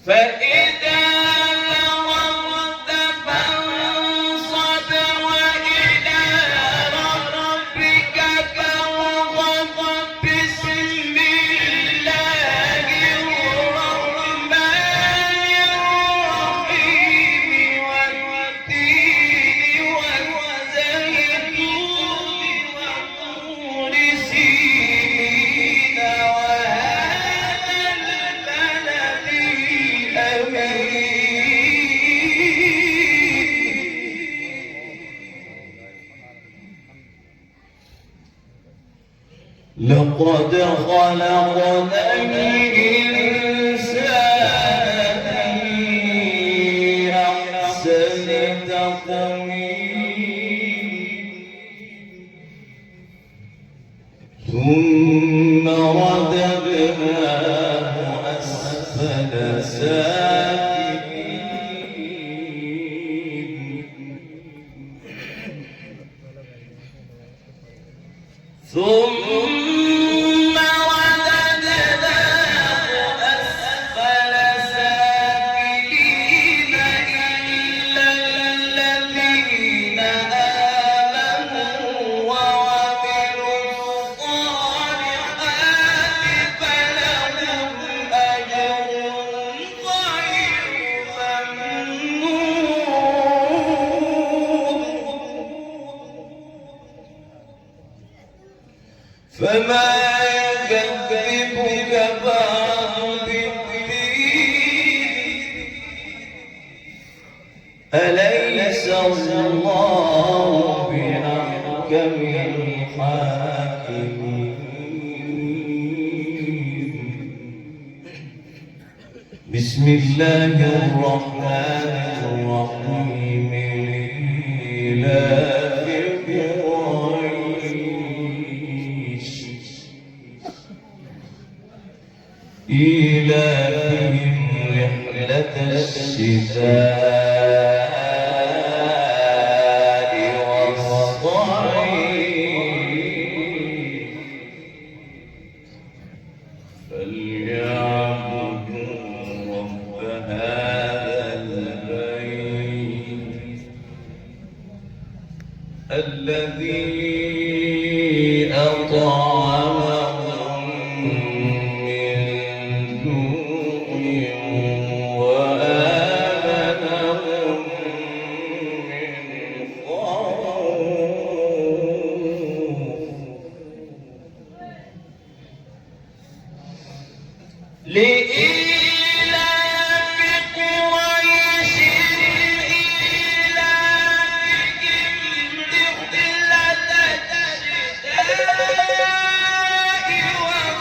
فإذا فرغت فانصب وإلى ربك فارغب بسم الله الرحمن الرحيم والتين والزيتون وطور سينين وهذا البلد لقد خلقنا الإنسان في أحسن تقويم ثم رددناه أسفل سافلين ثم رددناه أسفل سافلين إلا الذين آمنوا وعملوا الصالحات فلهم أجر غير ممنون فما يكذبك بعد بالدين أليس الله بأحكم الحاكمين بسم الله الرحمن الرحيم لإيلاف قريش إيلافهم رحلة الشتاء والصيف فليعبدوا رب هذا البيت الذي أطعمهم من جوع وآمنهم من خوف لإيلاف قريش إيلافهم رحلة الشتاء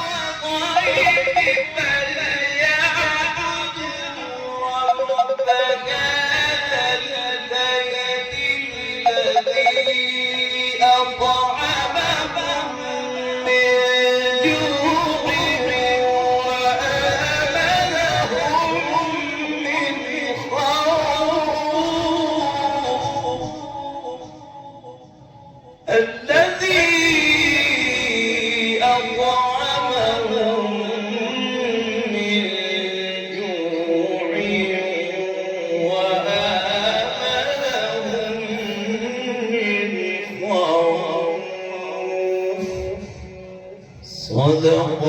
والصيف فليعبدوا رب هذا البيت الذي أطعمهم من جوع وآمنهم من خوف الذي أطعمهم من جوع وآمنهم من خوف صدق